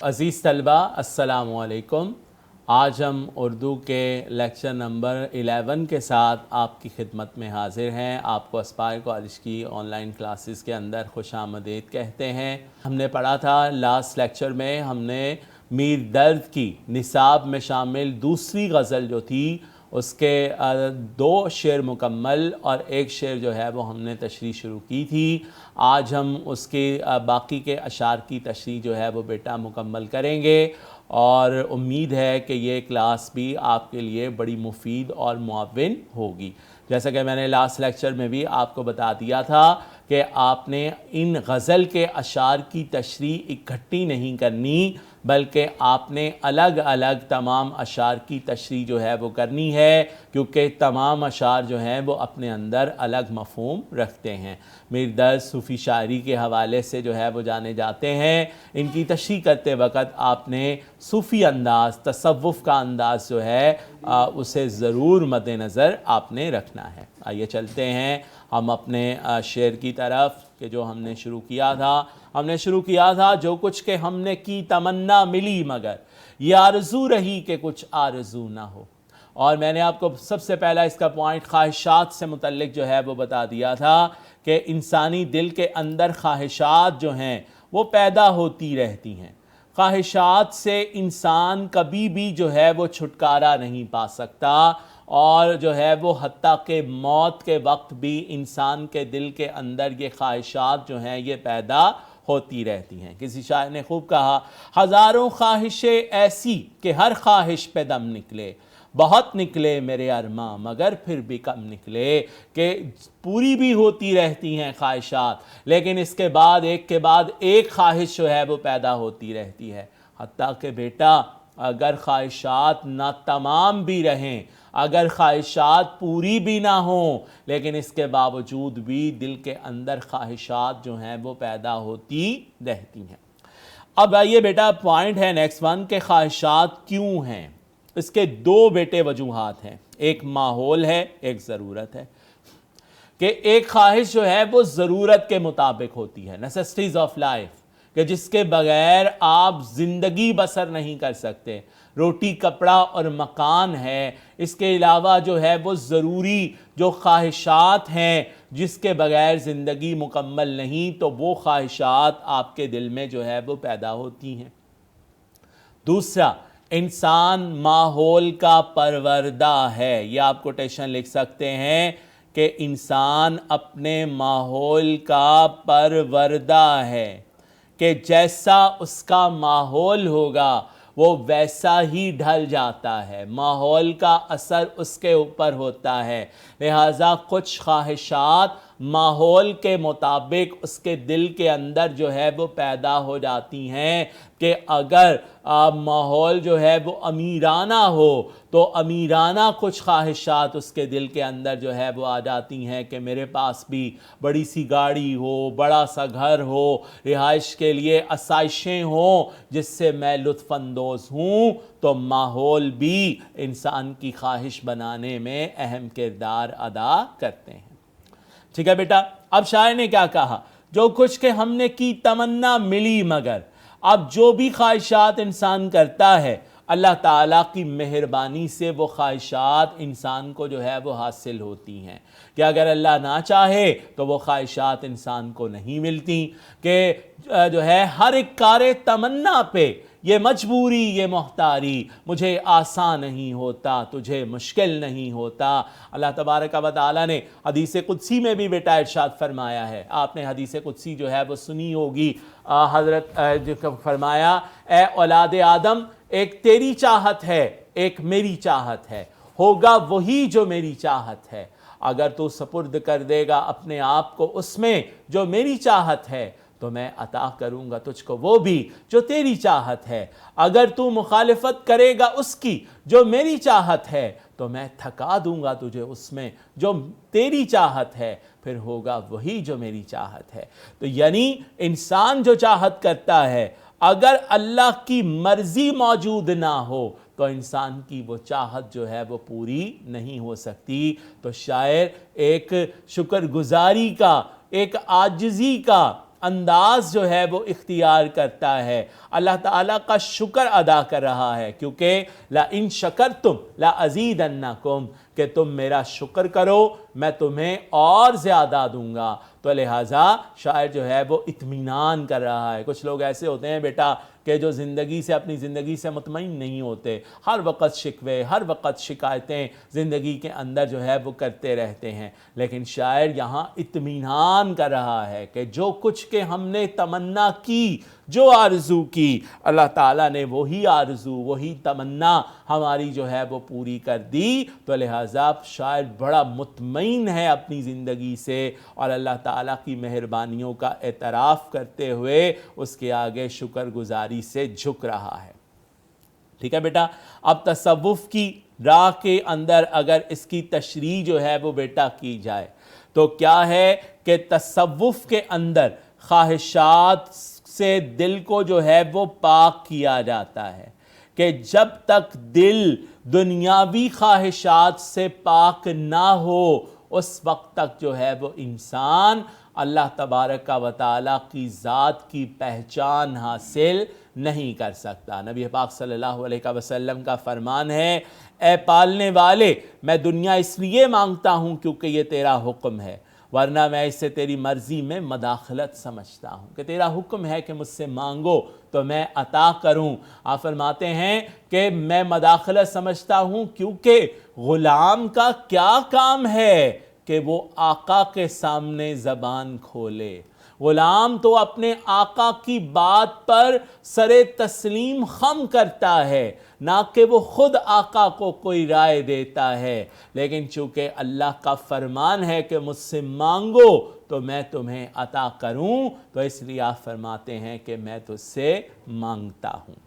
عزیز طلبہ السلام علیکم۔ آج ہم اردو کے لیکچر نمبر 11 کے ساتھ آپ کی خدمت میں حاضر ہیں۔ آپ کو اسپائر کالج کی آن لائن کلاسز کے اندر خوش آمدید کہتے ہیں۔ ہم نے پڑھا تھا لاسٹ لیکچر میں، ہم نے میر درد کی نصاب میں شامل دوسری غزل جو تھی اس کے 2 شعر مکمل اور 1 شعر جو ہے وہ ہم نے تشریح شروع کی تھی۔ آج ہم اس کے باقی کے اشعار کی تشریح جو ہے وہ بیٹا مکمل کریں گے، اور امید ہے کہ یہ کلاس بھی آپ کے لیے بڑی مفید اور معاون ہوگی۔ جیسا کہ میں نے لاسٹ لیکچر میں بھی آپ کو بتا دیا تھا کہ آپ نے ان غزل کے اشعار کی تشریح اکٹھی نہیں کرنی، بلکہ آپ نے الگ الگ تمام اشعار کی تشریح جو ہے وہ کرنی ہے، کیونکہ تمام اشعار جو ہیں وہ اپنے اندر الگ مفہوم رکھتے ہیں۔ میر درد صوفی شاعری کے حوالے سے جو ہے وہ جانے جاتے ہیں۔ ان کی تشریح کرتے وقت آپ نے صوفی انداز، تصوف کا انداز جو ہے اسے ضرور مد نظر آپ نے رکھنا ہے۔ آئیے چلتے ہیں ہم اپنے شعر کی طرف کہ جو ہم نے شروع کیا تھا۔ جو کچھ کہ ہم نے کی تمنا ملی، مگر یہ آرزو رہی کہ کچھ آرزو نہ ہو۔ اور میں نے آپ کو سب سے پہلا اس کا پوائنٹ خواہشات سے متعلق جو ہے وہ بتا دیا تھا کہ انسانی دل کے اندر خواہشات جو ہیں وہ پیدا ہوتی رہتی ہیں۔ خواہشات سے انسان کبھی بھی جو ہے وہ چھٹکارا نہیں پا سکتا، اور جو ہے وہ حتیٰ کہ موت کے وقت بھی انسان کے دل کے اندر یہ خواہشات جو ہیں یہ پیدا ہوتی رہتی ہیں۔ کسی شاعر نے خوب کہا، ہزاروں خواہشیں ایسی کہ ہر خواہش پہ دم نکلے، بہت نکلے میرے ارماں مگر پھر بھی کم نکلے، کہ پوری بھی ہوتی رہتی ہیں خواہشات، لیکن اس کے بعد ایک خواہش جو ہے وہ پیدا ہوتی رہتی ہے۔ حتیٰ کہ بیٹا اگر خواہشات نہ تمام بھی رہیں، اگر خواہشات پوری بھی نہ ہوں، لیکن اس کے باوجود بھی دل کے اندر خواہشات جو ہیں وہ پیدا ہوتی رہتی ہیں۔ اب آئیے بیٹا پوائنٹ ہے نیکسٹ ون کہ خواہشات کیوں ہیں۔ اس کے 2 بیٹے وجوہات ہیں، ایک ماحول ہے، ایک ضرورت ہے۔ کہ ایک خواہش جو ہے وہ ضرورت کے مطابق ہوتی ہے، نیسیسٹیز آف لائف، کہ جس کے بغیر آپ زندگی بسر نہیں کر سکتے۔ روٹی، کپڑا اور مکان ہے، اس کے علاوہ جو ہے وہ ضروری جو خواہشات ہیں جس کے بغیر زندگی مکمل نہیں، تو وہ خواہشات آپ کے دل میں جو ہے وہ پیدا ہوتی ہیں۔ دوسرا، انسان ماحول کا پروردہ ہے۔ یہ آپ کوٹیشن لکھ سکتے ہیں کہ انسان اپنے ماحول کا پروردہ ہے، کہ جیسا اس کا ماحول ہوگا وہ ویسا ہی ڈھل جاتا ہے، ماحول کا اثر اس کے اوپر ہوتا ہے۔ لہٰذا کچھ خواہشات ماحول کے مطابق اس کے دل کے اندر جو ہے وہ پیدا ہو جاتی ہیں، کہ اگر ماحول جو ہے وہ امیرانہ ہو تو امیرانہ کچھ خواہشات اس کے دل کے اندر جو ہے وہ آ جاتی ہیں، کہ میرے پاس بھی بڑی سی گاڑی ہو، بڑا سا گھر ہو، رہائش کے لیے آسائشیں ہوں جس سے میں لطف اندوز ہوں۔ تو ماحول بھی انسان کی خواہش بنانے میں اہم کردار ادا کرتے ہیں۔ ٹھیک ہے بیٹا، اب شاعر نے کیا کہا، جو کچھ کہ ہم نے کی تمنا ملی مگر۔ اب جو بھی خواہشات انسان کرتا ہے، اللہ تعالیٰ کی مہربانی سے وہ خواہشات انسان کو جو ہے وہ حاصل ہوتی ہیں، کہ اگر اللہ نہ چاہے تو وہ خواہشات انسان کو نہیں ملتی، کہ جو ہے ہر ایک کار تمنا پہ یہ مجبوری یہ محتاری، مجھے آسان نہیں ہوتا تجھے مشکل نہیں ہوتا۔ اللہ تبارک و تعالیٰ نے حدیث قدسی میں بھی بیٹا ارشاد فرمایا ہے، آپ نے حدیث قدسی جو ہے وہ سنی ہوگی، حضرت جو فرمایا، اے اولاد آدم، ایک تیری چاہت ہے، ایک میری چاہت ہے، ہوگا وہی جو میری چاہت ہے۔ اگر تو سپرد کر دے گا اپنے آپ کو اس میں جو میری چاہت ہے، تو میں عطا کروں گا تجھ کو وہ بھی جو تیری چاہت ہے۔ اگر تو مخالفت کرے گا اس کی جو میری چاہت ہے، تو میں تھکا دوں گا تجھے اس میں جو تیری چاہت ہے، پھر ہوگا وہی جو میری چاہت ہے۔ تو یعنی انسان جو چاہت کرتا ہے، اگر اللہ کی مرضی موجود نہ ہو تو انسان کی وہ چاہت جو ہے وہ پوری نہیں ہو سکتی۔ تو شاعر ایک شکر گزاری کا، ایک عاجزی کا، انداز جو ہے وہ اختیار کرتا ہے، اللہ تعالیٰ کا شکر ادا کر رہا ہے، کیونکہ لَإِن شَكَرْتُمْ لَأَزِيدَنَّكُمْ، کہ تم میرا شکر کرو میں تمہیں اور زیادہ دوں گا۔ تو لہٰذا شاعر جو ہے وہ اطمینان کر رہا ہے۔ کچھ لوگ ایسے ہوتے ہیں بیٹا کہ جو زندگی سے اپنی زندگی سے مطمئن نہیں ہوتے، ہر وقت شکوے، ہر وقت شکایتیں زندگی کے اندر جو ہے وہ کرتے رہتے ہیں، لیکن شاعر یہاں اطمینان کر رہا ہے کہ جو کچھ کہ ہم نے تمنا کی، جو آرزو کی، اللہ تعالیٰ نے وہی آرزو، وہی تمنا ہماری جو ہے وہ پوری کر دی۔ تو لہٰذا شاعر بڑا مطمئن ہے اپنی زندگی سے، اور اللہ تعالیٰ کی مہربانیوں کا اعتراف کرتے ہوئے اس کے آگے شکر گزاری سے جھک رہا ہے۔ ٹھیک ہے بیٹا، اب تصوف کی راہ کے اندر اگر اس کی تشریح جو ہے وہ بیٹا کی جائے تو کیا ہے کہ تصوف کے اندر خواہشات سے دل کو جو ہے وہ پاک کیا جاتا ہے، کہ جب تک دل دنیاوی خواہشات سے پاک نہ ہو اس وقت تک جو ہے وہ انسان اللہ تبارک و تعالیٰ کی ذات کی پہچان حاصل نہیں کر سکتا۔ نبی پاک صلی اللہ علیہ وسلم کا فرمان ہے، اے پالنے والے، میں دنیا اس لیے مانگتا ہوں کیونکہ یہ تیرا حکم ہے، ورنہ میں اسے تیری مرضی میں مداخلت سمجھتا ہوں، کہ تیرا حکم ہے کہ مجھ سے مانگو تو میں عطا کروں۔ آپ فرماتے ہیں کہ میں مداخلت سمجھتا ہوں کیونکہ غلام کا کیا کام ہے کہ وہ آقا کے سامنے زبان کھولے۔ غلام تو اپنے آقا کی بات پر سر تسلیم خم کرتا ہے، نہ کہ وہ خود آقا کو کوئی رائے دیتا ہے، لیکن چونکہ اللہ کا فرمان ہے کہ مجھ سے مانگو تو میں تمہیں عطا کروں، تو اس لیے آپ فرماتے ہیں کہ میں تجھ سے مانگتا ہوں۔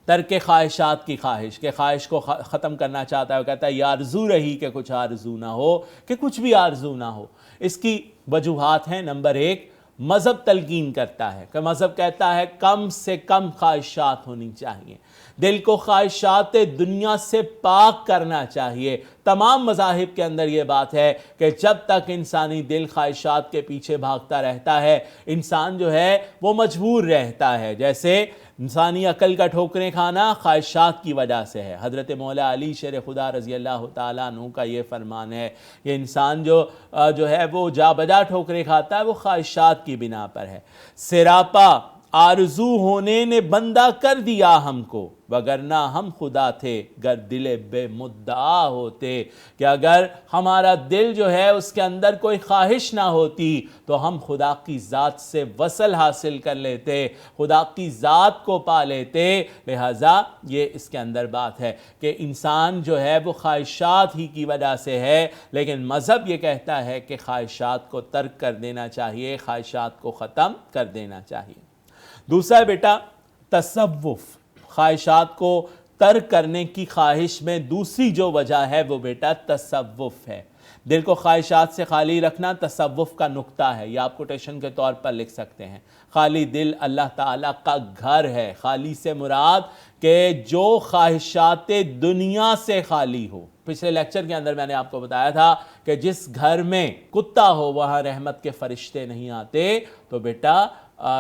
ترک خواہشات کی خواہش، کہ خواہش کو ختم کرنا چاہتا ہے، وہ کہتا ہے یہ آرزو رہی کہ کچھ آرزو نہ ہو، کہ کچھ بھی آرزو نہ ہو۔ اس کی وجوہات ہیں، نمبر ایک، مذہب تلقین کرتا ہے، کہ مذہب کہتا ہے کم سے کم خواہشات ہونی چاہیے، دل کو خواہشات دنیا سے پاک کرنا چاہیے۔ تمام مذاہب کے اندر یہ بات ہے کہ جب تک انسانی دل خواہشات کے پیچھے بھاگتا رہتا ہے، انسان جو ہے وہ مجبور رہتا ہے۔ جیسے انسانی عقل کا ٹھوکریں کھانا خواہشات کی وجہ سے ہے۔ حضرت مولا علی شیر خدا رضی اللہ تعالیٰ عنہ کا یہ فرمان ہے کہ انسان جو ہے وہ جا بجا ٹھوکریں کھاتا ہے وہ خواہشات کی بنا پر ہے۔ سراپا آرزو ہونے نے بندہ کر دیا ہم کو، وگرنہ ہم خدا تھے گر دل بے مدعا ہوتے، کہ اگر ہمارا دل جو ہے اس کے اندر کوئی خواہش نہ ہوتی تو ہم خدا کی ذات سے وصل حاصل کر لیتے، خدا کی ذات کو پا لیتے۔ لہٰذا یہ اس کے اندر بات ہے کہ انسان جو ہے وہ خواہشات ہی کی وجہ سے ہے، لیکن مذہب یہ کہتا ہے کہ خواہشات کو ترک کر دینا چاہیے، خواہشات کو ختم کر دینا چاہیے۔ دوسرا بیٹا تصوف، خواہشات کو ترک کرنے کی خواہش میں دوسری جو وجہ ہے وہ بیٹا تصوف ہے۔ دل کو خواہشات سے خالی رکھنا تصوف کا نقطہ ہے، یہ آپ کوٹیشن کے طور پر لکھ سکتے ہیں۔ خالی دل اللہ تعالیٰ کا گھر ہے۔ خالی سے مراد کہ جو خواہشات دنیا سے خالی ہو۔ پچھلے لیکچر کے اندر میں نے آپ کو بتایا تھا کہ جس گھر میں کتا ہو وہاں رحمت کے فرشتے نہیں آتے، تو بیٹا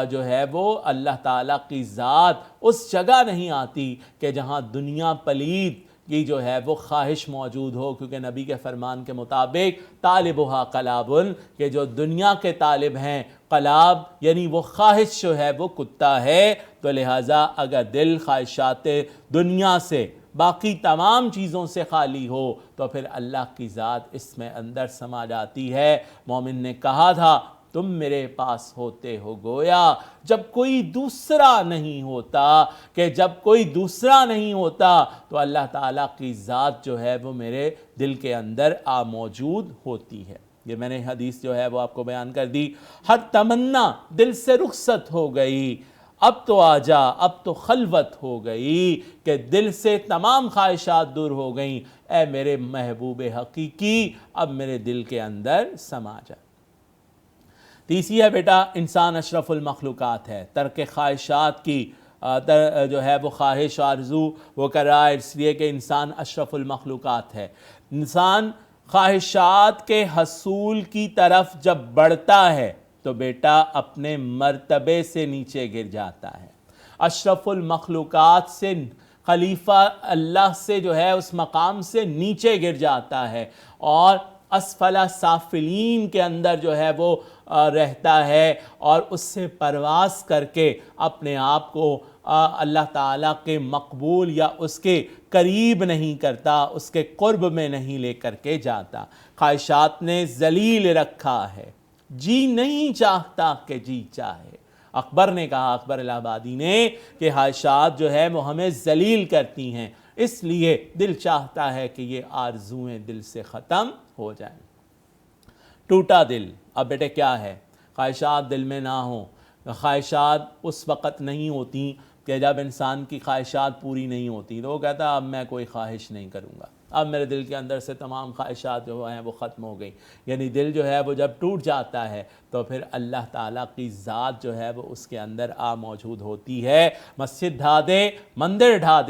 جو ہے وہ اللہ تعالیٰ کی ذات اس جگہ نہیں آتی کہ جہاں دنیا پلید کی جو ہے وہ خواہش موجود ہو، کیونکہ نبی کے فرمان کے مطابق طالبہا قلابن، کہ جو دنیا کے طالب ہیں، قلاب یعنی وہ خواہش جو ہے وہ کتا ہے۔ تو لہٰذا اگر دل خواہشات دنیا سے باقی تمام چیزوں سے خالی ہو تو پھر اللہ کی ذات اس میں اندر سما جاتی ہے۔ مومن نے کہا تھا تم میرے پاس ہوتے ہو گویا جب کوئی دوسرا نہیں ہوتا، کہ جب کوئی دوسرا نہیں ہوتا تو اللہ تعالیٰ کی ذات جو ہے وہ میرے دل کے اندر موجود ہوتی ہے۔ یہ میں نے حدیث جو ہے وہ آپ کو بیان کر دی۔ ہر تمنا دل سے رخصت ہو گئی، اب تو آجا، اب تو خلوت ہو گئی، کہ دل سے تمام خواہشات دور ہو گئیں، اے میرے محبوب حقیقی اب میرے دل کے اندر سما جا۔ تیسری ہے بیٹا انسان اشرف المخلوقات ہے۔ ترک خواہشات کی جو ہے وہ خواہش آرزو وہ کر رہا ہے اس لیے کہ انسان اشرف المخلوقات ہے۔ انسان خواہشات کے حصول کی طرف جب بڑھتا ہے تو بیٹا اپنے مرتبے سے نیچے گر جاتا ہے، اشرف المخلوقات سے، خلیفہ اللہ سے جو ہے اس مقام سے نیچے گر جاتا ہے، اور اسفل سافلین کے اندر جو ہے وہ رہتا ہے، اور اس سے پرواز کر کے اپنے آپ کو اللہ تعالیٰ کے مقبول یا اس کے قریب نہیں کرتا، اس کے قرب میں نہیں لے کر کے جاتا۔ خواہشات نے ذلیل رکھا ہے، جی نہیں چاہتا کہ جی چاہے۔ اکبر نے کہا، اکبر الہ آبادی نے، کہ خواہشات جو ہے وہ ہمیں ذلیل کرتی ہیں، اس لیے دل چاہتا ہے کہ یہ آرزویں دل سے ختم ہو جائیں۔ ٹوٹا دل، اب بیٹے کیا ہے؟ خواہشات دل میں نہ ہوں۔ خواہشات اس وقت نہیں ہوتی کہ جب انسان کی خواہشات پوری نہیں ہوتی، تو وہ کہتا ہے اب میں کوئی خواہش نہیں کروں گا، اب میرے دل کے اندر سے تمام خواہشات جو ہیں وہ ختم ہو گئی۔ یعنی دل جو ہے وہ جب ٹوٹ جاتا ہے تو پھر اللہ تعالیٰ کی ذات جو ہے وہ اس کے اندر موجود ہوتی ہے۔ مسجد ڈھا دے، مندر ڈھا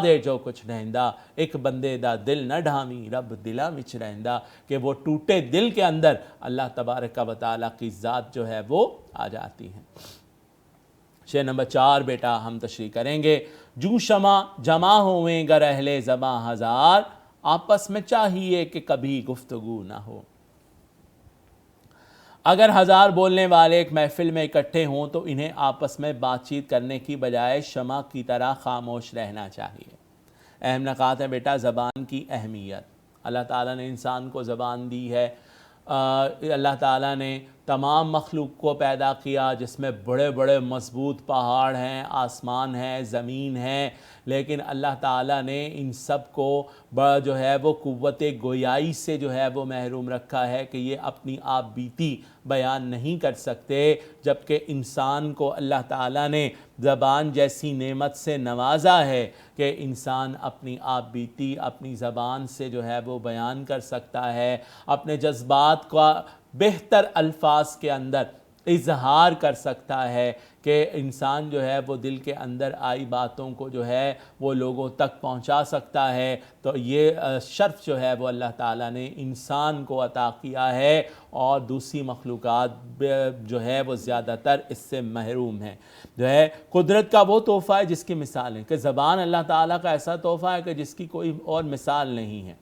دے جو کچھ رہندا، ایک بندے دا دل نہ ڈھاویں رب دلا وچ رہندا، کہ وہ ٹوٹے دل کے اندر اللہ تبارک و تعالیٰ کی ذات جو ہے وہ آ جاتی ہے۔ شے نمبر 4 بیٹا ہم تشریح کریں گے۔ جو شمع جمع ہوئیں گر اہل زباں ہزار، آپس میں چاہیے کہ کبھی گفتگو نہ ہو۔ اگر 1000 بولنے والے ایک محفل میں اکٹھے ہوں تو انہیں آپس میں بات چیت کرنے کی بجائے شمع کی طرح خاموش رہنا چاہیے۔ اہم نکات ہے بیٹا زبان کی اہمیت۔ اللہ تعالیٰ نے انسان کو زبان دی ہے، اللہ تعالیٰ نے تمام مخلوق کو پیدا کیا، جس میں بڑے بڑے مضبوط پہاڑ ہیں، آسمان ہے، زمین ہے، لیکن اللہ تعالیٰ نے ان سب کو جو ہے وہ قوت گویائی سے جو ہے وہ محروم رکھا ہے کہ یہ اپنی آپ بیتی بیان نہیں کر سکتے، جبکہ انسان کو اللہ تعالیٰ نے زبان جیسی نعمت سے نوازا ہے کہ انسان اپنی آپ بیتی اپنی زبان سے جو ہے وہ بیان کر سکتا ہے، اپنے جذبات کا بہتر الفاظ کے اندر اظہار کر سکتا ہے، کہ انسان جو ہے وہ دل کے اندر آئی باتوں کو جو ہے وہ لوگوں تک پہنچا سکتا ہے۔ تو یہ شرف جو ہے وہ اللہ تعالیٰ نے انسان کو عطا کیا ہے، اور دوسری مخلوقات جو ہے وہ زیادہ تر اس سے محروم ہیں۔ جو ہے قدرت کا وہ تحفہ ہے جس کی مثال ہے، کہ زبان اللہ تعالیٰ کا ایسا تحفہ ہے کہ جس کی کوئی اور مثال نہیں ہے۔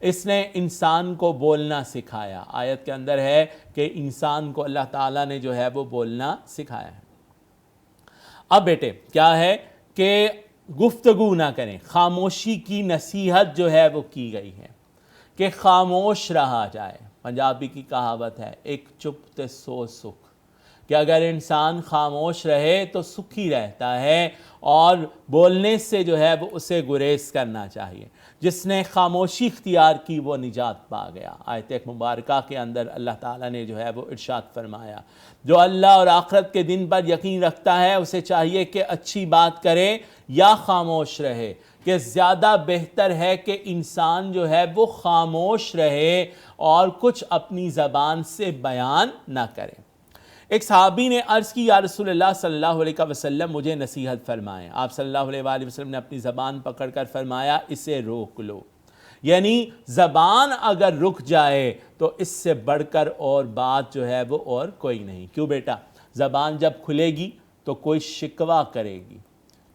اس نے انسان کو بولنا سکھایا، آیت کے اندر ہے کہ انسان کو اللہ تعالیٰ نے جو ہے وہ بولنا سکھایا ہے۔ اب بیٹے کیا ہے کہ گفتگو نہ کریں، خاموشی کی نصیحت جو ہے وہ کی گئی ہے کہ خاموش رہا جائے۔ پنجابی کی کہاوت ہے، ایک چپ تے سو سکھ، کہ اگر انسان خاموش رہے تو سکھی رہتا ہے، اور بولنے سے جو ہے وہ اسے گریز کرنا چاہیے۔ جس نے خاموشی اختیار کی وہ نجات پا گیا۔ آیت مبارکہ کے اندر اللہ تعالیٰ نے جو ہے وہ ارشاد فرمایا، جو اللہ اور آخرت کے دن پر یقین رکھتا ہے اسے چاہیے کہ اچھی بات کرے یا خاموش رہے، کہ زیادہ بہتر ہے کہ انسان جو ہے وہ خاموش رہے اور کچھ اپنی زبان سے بیان نہ کرے۔ ایک صحابی نے عرض کی، یا رسول اللہ صلی اللہ علیہ وسلم مجھے نصیحت فرمائیں۔ آپ صلی اللہ علیہ وآلہ وسلم نے اپنی زبان پکڑ کر فرمایا، اسے روک لو۔ یعنی زبان اگر رک جائے تو اس سے بڑھ کر اور بات جو ہے وہ اور کوئی نہیں۔ کیوں بیٹا؟ زبان جب کھلے گی تو کوئی شکوہ کرے گی،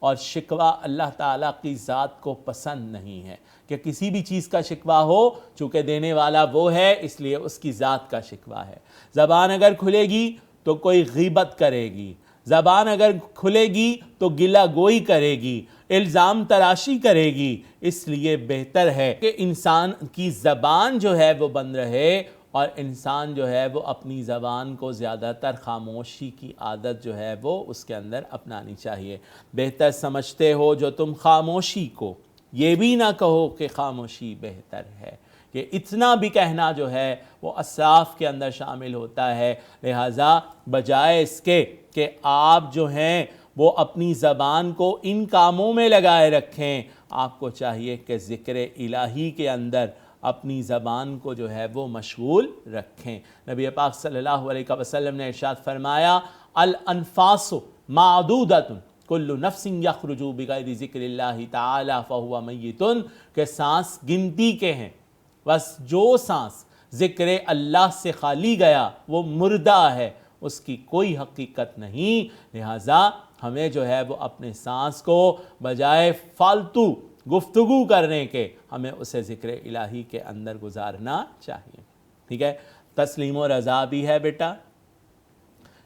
اور شکوہ اللہ تعالیٰ کی ذات کو پسند نہیں ہے، کہ کسی بھی چیز کا شکوہ ہو، چونکہ دینے والا وہ ہے اس لیے اس کی ذات کا شکوہ ہے۔ زبان اگر کھلے گی تو کوئی غیبت کرے گی، زبان اگر کھلے گی تو گلہ گوئی کرے گی، الزام تراشی کرے گی۔ اس لیے بہتر ہے کہ انسان کی زبان جو ہے وہ بند رہے، اور انسان جو ہے وہ اپنی زبان کو زیادہ تر خاموشی کی عادت جو ہے وہ اس کے اندر اپنانی چاہیے۔ بہتر سمجھتے ہو جو تم خاموشی کو، یہ بھی نہ کہو کہ خاموشی بہتر ہے، کہ اتنا بھی کہنا جو ہے وہ اسراف کے اندر شامل ہوتا ہے۔ لہٰذا بجائے اس کے کہ آپ جو ہیں وہ اپنی زبان کو ان کاموں میں لگائے رکھیں، آپ کو چاہیے کہ ذکر الہی کے اندر اپنی زبان کو جو ہے وہ مشغول رکھیں۔ نبی پاک صلی اللہ علیہ وسلم نے ارشاد فرمایا، الانفاس معدودۃ کل نفس یخرج بغیر ذکر اللہ تعالی فہو میت، کہ سانس گنتی کے ہیں، بس جو سانس ذکر اللہ سے خالی گیا وہ مردہ ہے، اس کی کوئی حقیقت نہیں، لہٰذا ہمیں جو ہے وہ اپنے سانس کو بجائے فالتو گفتگو کرنے کے ہمیں اسے ذکر الہی کے اندر گزارنا چاہیے. ٹھیک ہے، تسلیم و رضا بھی ہے بیٹا،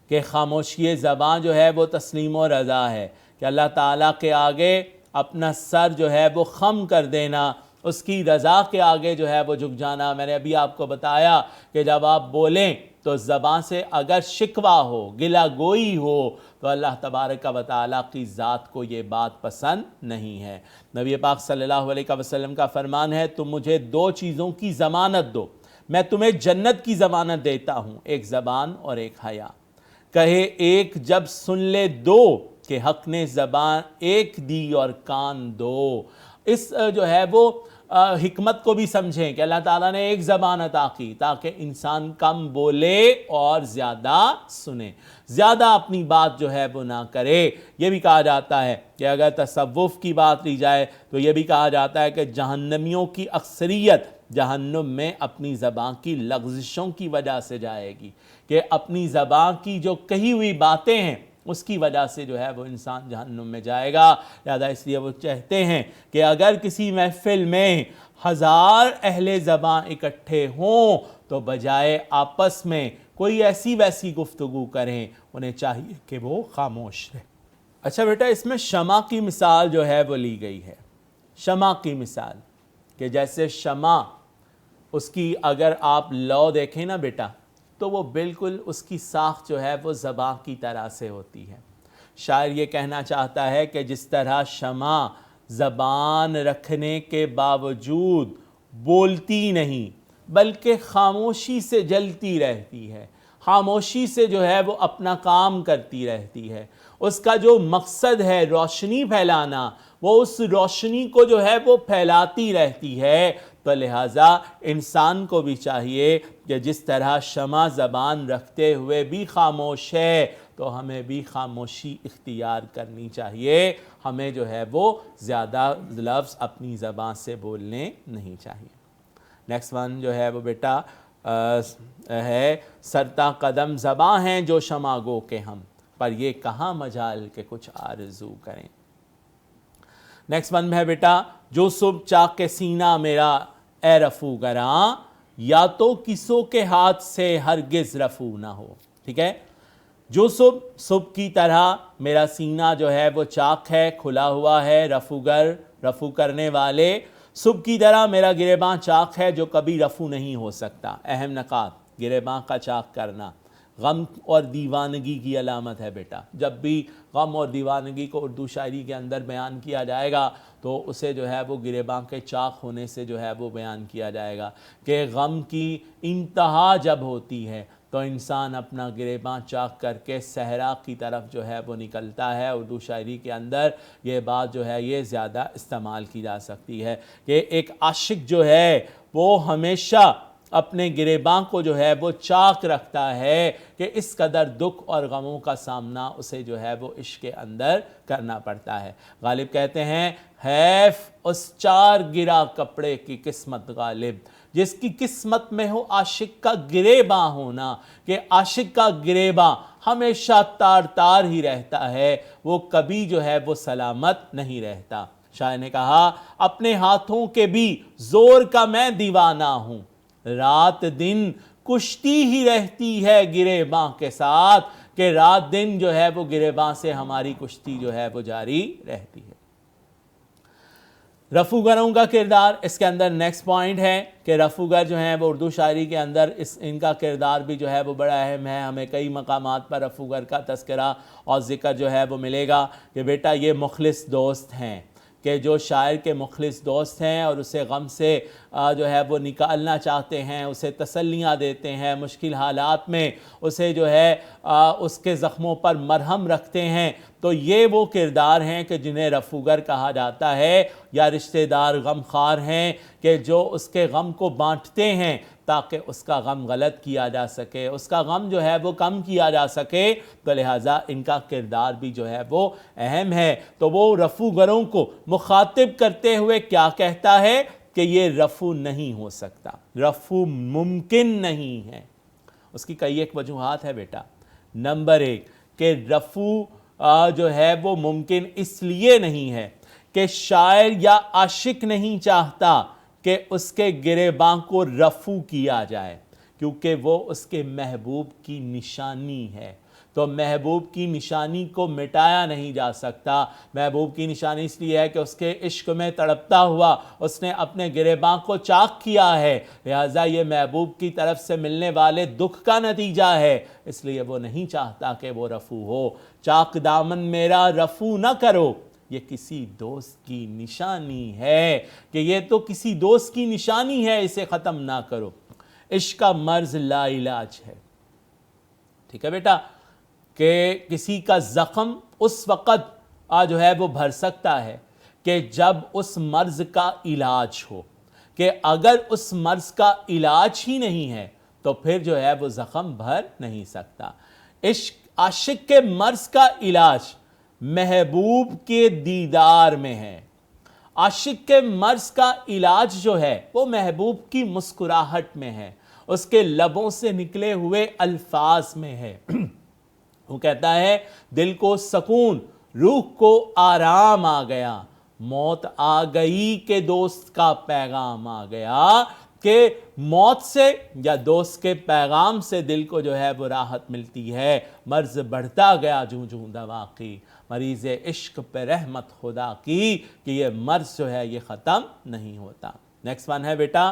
کہ خاموشی زبان جو ہے وہ تسلیم و رضا ہے، کہ اللہ تعالیٰ کے آگے اپنا سر جو ہے وہ خم کر دینا، اس کی رضا کے آگے جو ہے وہ جھک جانا. میں نے ابھی آپ کو بتایا کہ جب آپ بولیں تو زبان سے اگر شکوہ ہو، گلہ گوئی ہو، تو اللہ تبارک و تعالیٰ کی ذات کو یہ بات پسند نہیں ہے. نبی پاک صلی اللہ علیہ وسلم کا فرمان ہے، تم مجھے دو چیزوں کی ضمانت دو، میں تمہیں جنت کی ضمانت دیتا ہوں، ایک زبان اور ایک حیا. کہے ایک جب سن لے دو، کہ حق نے زبان ایک دی اور کان دو. اس جو ہے وہ حکمت کو بھی سمجھیں کہ اللہ تعالیٰ نے ایک زبان عطا کی تاکہ انسان کم بولے اور زیادہ سنے، زیادہ اپنی بات جو ہے وہ نہ کرے. یہ بھی کہا جاتا ہے کہ اگر تصوف کی بات لی جائے تو یہ بھی کہا جاتا ہے کہ جہنمیوں کی اکثریت جہنم میں اپنی زبان کی لغزشوں کی وجہ سے جائے گی، کہ اپنی زبان کی جو کہی ہوئی باتیں ہیں اس کی وجہ سے جو ہے وہ انسان جہنم میں جائے گا. لہذا اس لیے وہ چاہتے ہیں کہ اگر کسی محفل میں 1000 اہل زبان اکٹھے ہوں تو بجائے آپس میں کوئی ایسی ویسی گفتگو کریں، انہیں چاہیے کہ وہ خاموش رہیں. اچھا بیٹا، اس میں شمع کی مثال جو ہے وہ لی گئی ہے. شمع کی مثال، کہ جیسے شمع اس کی اگر آپ لو دیکھیں نا بیٹا، تو وہ بالکل اس کی ساخت جو ہے وہ زبان کی طرح سے ہوتی ہے. شاعر یہ کہنا چاہتا ہے کہ جس طرح شمع زبان رکھنے کے باوجود بولتی نہیں بلکہ خاموشی سے جلتی رہتی ہے، خاموشی سے جو ہے وہ اپنا کام کرتی رہتی ہے، اس کا جو مقصد ہے روشنی پھیلانا، وہ اس روشنی کو جو ہے وہ پھیلاتی رہتی ہے. تو لہٰذا انسان کو بھی چاہیے کہ جس طرح شمع زبان رکھتے ہوئے بھی خاموش ہے تو ہمیں بھی خاموشی اختیار کرنی چاہیے. ہمیں جو ہے وہ زیادہ لفظ اپنی زبان سے بولنے نہیں چاہیے. نیکسٹ ون جو ہے وہ بیٹا ہے، سرتا قدم زباں ہیں جو شمع گو کے ہم، پر یہ کہاں مجال کہ کچھ آرزو کریں. نیکسٹ ون ہے بیٹا، جو صبح چاک کے سینہ میرا اے رفو گراں، یا تو کسوں کے ہاتھ سے ہرگز رفو نہ ہو. ٹھیک ہے، جو صبح کی طرح میرا سینہ جو ہے وہ چاک ہے، کھلا ہوا ہے، رفو کرنے والے. صبح کی طرح میرا گریباں چاک ہے جو کبھی رفو نہیں ہو سکتا. اہم نکات، گریباں کا چاک کرنا غم اور دیوانگی کی علامت ہے بیٹا. جب بھی غم اور دیوانگی کو اردو شاعری کے اندر بیان کیا جائے گا تو اسے جو ہے وہ گریباں کے چاک ہونے سے جو ہے وہ بیان کیا جائے گا کہ غم کی انتہا جب ہوتی ہے تو انسان اپنا گریباں چاک کر کے صحرا کی طرف جو ہے وہ نکلتا ہے. اردو شاعری کے اندر یہ بات جو ہے یہ زیادہ استعمال کی جا سکتی ہے کہ ایک عاشق جو ہے وہ ہمیشہ اپنے گریباں کو جو ہے وہ چاک رکھتا ہے کہ اس قدر دکھ اور غموں کا سامنا اسے جو ہے وہ عشق کے اندر کرنا پڑتا ہے. غالب کہتے ہیں، حیف اس چار گرا کپڑے کی قسمت غالب، جس کی قسمت میں ہو عاشق کا گریباں ہونا، کہ عاشق کا گریباں ہمیشہ تار تار ہی رہتا ہے، وہ کبھی جو ہے وہ سلامت نہیں رہتا. شاعر نے کہا، اپنے ہاتھوں کے بھی زور کا میں دیوانہ ہوں، رات دن کشتی ہی رہتی ہے گریباں کے ساتھ، کہ رات دن جو ہے وہ گریباں سے ہماری کشتی جو ہے وہ جاری رہتی ہے. رفوگروں کا کردار، اس کے اندر نیکسٹ پوائنٹ ہے کہ رفوگر جو ہیں وہ اردو شاعری کے اندر ان کا کردار بھی جو ہے وہ بڑا اہم ہے. ہمیں کئی مقامات پر رفوگر کا تذکرہ اور ذکر جو ہے وہ ملے گا کہ بیٹا یہ مخلص دوست ہیں، کہ جو شاعر کے مخلص دوست ہیں اور اسے غم سے جو ہے وہ نکالنا چاہتے ہیں، اسے تسلیاں دیتے ہیں، مشکل حالات میں اسے جو ہے اس کے زخموں پر مرہم رکھتے ہیں. تو یہ وہ کردار ہیں کہ جنہیں رفوگر کہا جاتا ہے، یا رشتہ دار غم خوار ہیں کہ جو اس کے غم کو بانٹتے ہیں تاکہ اس کا غم غلط کیا جا سکے، اس کا غم جو ہے وہ کم کیا جا سکے. تو لہٰذا ان کا کردار بھی جو ہے وہ اہم ہے. تو وہ رفوگروں کو مخاطب کرتے ہوئے کیا کہتا ہے کہ یہ رفو نہیں ہو سکتا، رفو ممکن نہیں ہے. اس کی کئی ایک وجوہات ہے بیٹا. نمبر 1 کہ رفع جو ہے وہ ممکن اس لیے نہیں ہے کہ شاعر یا عاشق نہیں چاہتا کہ اس کے گریباں کو رفع کیا جائے، کیونکہ وہ اس کے محبوب کی نشانی ہے۔ تو محبوب کی نشانی کو مٹایا نہیں جا سکتا۔ محبوب کی نشانی اس لیے ہے کہ اس کے عشق میں تڑپتا ہوا اس نے اپنے گریباں کو چاک کیا ہے، لہٰذا یہ محبوب کی طرف سے ملنے والے دکھ کا نتیجہ ہے، اس لیے وہ نہیں چاہتا کہ وہ رفع ہو۔ چاک دامن میرا رفع نہ کرو، یہ کسی دوست کی نشانی ہے، کہ یہ تو کسی دوست کی نشانی ہے، اسے ختم نہ کرو۔ عشق کا مرض لا علاج ہے، ٹھیک ہے بیٹا، کہ کسی کا زخم اس وقت جو ہے وہ بھر سکتا ہے کہ جب اس مرض کا علاج ہو، کہ اگر اس مرض کا علاج ہی نہیں ہے تو پھر جو ہے وہ زخم بھر نہیں سکتا۔ عاشق کے مرض کا علاج محبوب کے دیدار میں ہے۔ عاشق کے مرض کا علاج جو ہے وہ محبوب کی مسکراہٹ میں ہے، اس کے لبوں سے نکلے ہوئے الفاظ میں ہے۔ وہ کہتا ہے دل کو سکون، روح کو آرام آ گیا، موت آ گئی کہ دوست کا پیغام آ گیا، کہ موت سے یا دوست کے پیغام سے دل کو جو ہے وہ راحت ملتی ہے۔ مرض بڑھتا گیا جوں جوں دوا کی، مریض عشق پہ رحمت خدا کی، کہ یہ مرض جو ہے یہ ختم نہیں ہوتا۔ نیکسٹ ون ہے بیٹا،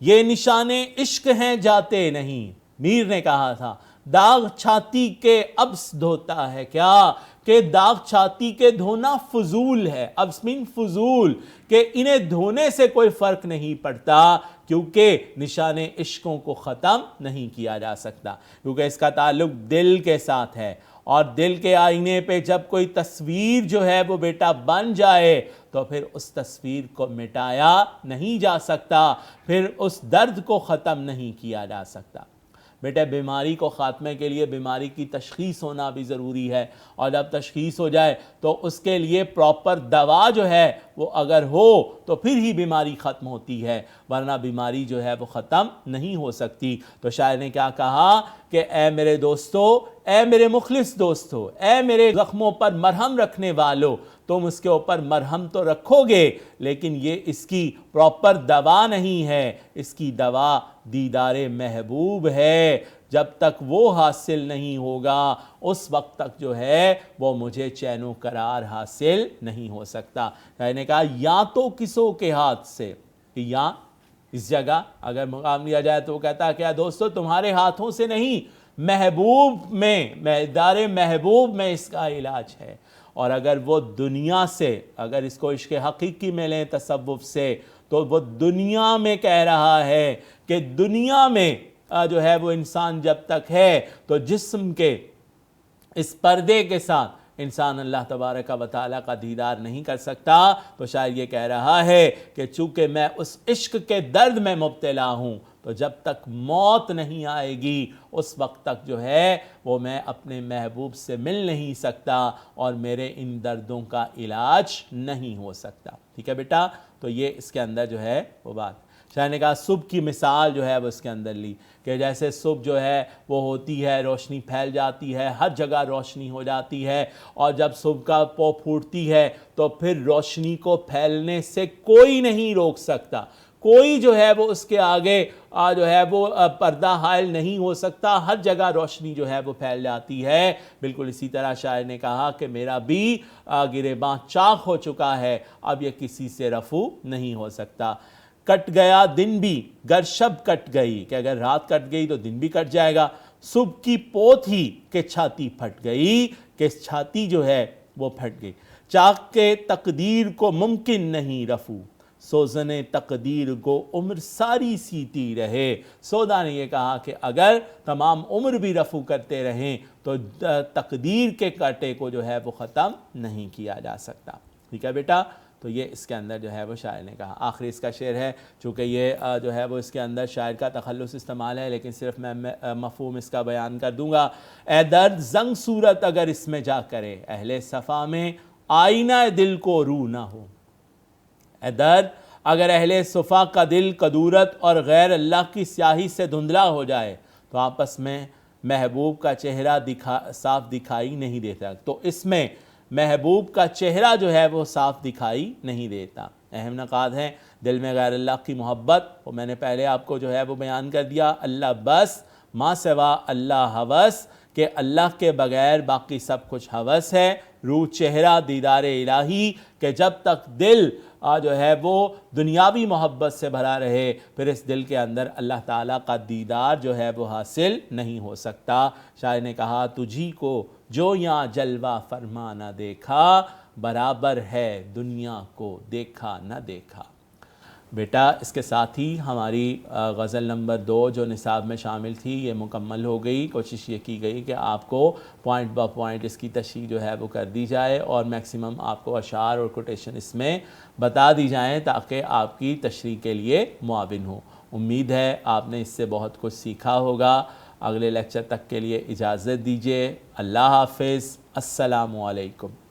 یہ نشانے عشق ہیں جاتے نہیں۔ میر نے کہا تھا داغ چھاتی کے ابس دھوتا ہے کیا، کہ داغ چھاتی کے دھونا فضول ہے، ابس مین فضول، کہ انہیں دھونے سے کوئی فرق نہیں پڑتا، کیونکہ نشان عشقوں کو ختم نہیں کیا جا سکتا، کیونکہ اس کا تعلق دل کے ساتھ ہے، اور دل کے آئینے پہ جب کوئی تصویر جو ہے وہ بیٹا بن جائے تو پھر اس تصویر کو مٹایا نہیں جا سکتا، پھر اس درد کو ختم نہیں کیا جا سکتا۔ بیٹے بیماری کو خاتمے کے لیے بیماری کی تشخیص ہونا بھی ضروری ہے، اور جب تشخیص ہو جائے تو اس کے لیے پراپر دوا جو ہے وہ اگر ہو تو پھر ہی بیماری ختم ہوتی ہے، ورنہ بیماری جو ہے وہ ختم نہیں ہو سکتی۔ تو شاعر نے کیا کہا کہ اے میرے دوستو، اے میرے مخلص دوستو، اے میرے زخموں پر مرہم رکھنے والو، تم اس کے اوپر مرہم تو رکھو گے لیکن یہ اس کی پراپر دوا نہیں ہے، اس کی دوا دیدار محبوب ہے۔ جب تک وہ حاصل نہیں ہوگا اس وقت تک جو ہے وہ مجھے چین و قرار حاصل نہیں ہو سکتا۔ میں نے کہا یا تو کسوں کے ہاتھ سے، یا اس جگہ اگر مقام لیا جائے تو وہ کہتا ہے کیا دوستو تمہارے ہاتھوں سے نہیں، محبوب میں دار محبوب میں اس کا علاج ہے، اور اگر وہ دنیا سے، اگر اس کو عشق حقیقی میں لیں تصوف سے، تو وہ دنیا میں کہہ رہا ہے کہ دنیا میں جو ہے وہ انسان جب تک ہے تو جسم کے اس پردے کے ساتھ انسان اللہ تبارک و تعالیٰ کا دیدار نہیں کر سکتا۔ تو شاید یہ کہہ رہا ہے کہ چونکہ میں اس عشق کے درد میں مبتلا ہوں تو جب تک موت نہیں آئے گی اس وقت تک جو ہے وہ میں اپنے محبوب سے مل نہیں سکتا اور میرے ان دردوں کا علاج نہیں ہو سکتا۔ ٹھیک ہے بیٹا، تو یہ اس کے اندر جو ہے وہ بات شاید نے کہا صبح کی مثال جو ہے وہ اس کے اندر لی کہ جیسے صبح جو ہے وہ ہوتی ہے، روشنی پھیل جاتی ہے، ہر جگہ روشنی ہو جاتی ہے، اور جب صبح کا پو پھوٹتی ہے تو پھر روشنی کو پھیلنے سے کوئی نہیں روک سکتا، کوئی جو ہے وہ اس کے آگے جو ہے وہ پردہ حائل نہیں ہو سکتا، ہر جگہ روشنی جو ہے وہ پھیل جاتی ہے۔ بالکل اسی طرح شاعر نے کہا کہ میرا بھی گریباں چاک ہو چکا ہے، اب یہ کسی سے رفع نہیں ہو سکتا۔ کٹ گیا دن بھی گر شب کٹ گئی، کہ اگر رات کٹ گئی تو دن بھی کٹ جائے گا، صبح کی پوت ہی کہ چھاتی پھٹ گئی، کہ چھاتی جو ہے وہ پھٹ گئی، چاک کے تقدیر کو ممکن نہیں رفع، سوزن تقدیر کو عمر ساری سیتی رہے۔ سودا نے یہ کہا کہ اگر تمام عمر بھی رفع کرتے رہیں تو تقدیر کے کاٹے کو جو ہے وہ ختم نہیں کیا جا سکتا۔ ٹھیک ہے بیٹا، تو یہ اس کے اندر جو ہے وہ شاعر نے کہا۔ آخری اس کا شعر ہے، چونکہ یہ جو ہے وہ اس کے اندر شاعر کا تخلص استعمال ہے لیکن صرف میں مفہوم اس کا بیان کر دوں گا۔ اے درد زنگ صورت اگر اس میں جا کرے، اہل صفا میں آئینہ دل کو رو نہ ہو۔ اے درد اگر اہل صفا کا دل کدورت اور غیر اللہ کی سیاہی سے دھندلا ہو جائے تو آپس میں محبوب کا چہرہ صاف دکھائی نہیں دیتا۔ تو اس میں محبوب کا چہرہ جو ہے وہ صاف دکھائی نہیں دیتا۔ اہم نکات ہیں دل میں غیر اللہ کی محبت، وہ میں نے پہلے آپ کو جو ہے وہ بیان کر دیا۔ اللہ بس، ما سوا اللہ ہوس، کہ اللہ کے بغیر باقی سب کچھ ہوس ہے۔ روح چہرہ دیدار الہی، کہ جب تک دل جو ہے وہ دنیاوی محبت سے بھرا رہے پھر اس دل کے اندر اللہ تعالیٰ کا دیدار جو ہے وہ حاصل نہیں ہو سکتا۔ شاعر نے کہا تجھی کو جو یہاں جلوہ فرما نہ دیکھا، برابر ہے دنیا کو دیکھا نہ دیکھا۔ بیٹا اس کے ساتھ ہی ہماری غزل نمبر 2 جو نصاب میں شامل تھی یہ مکمل ہو گئی۔ کوشش یہ کی گئی کہ آپ کو پوائنٹ با پوائنٹ اس کی تشریح جو ہے وہ کر دی جائے اور میکسیمم آپ کو اشعار اور کوٹیشن اس میں بتا دی جائیں تاکہ آپ کی تشریح کے لیے معاون ہو۔ امید ہے آپ نے اس سے بہت کچھ سیکھا ہوگا۔ اگلے لیکچر تک کے لیے اجازت دیجیے۔ اللہ حافظ۔ السلام علیکم۔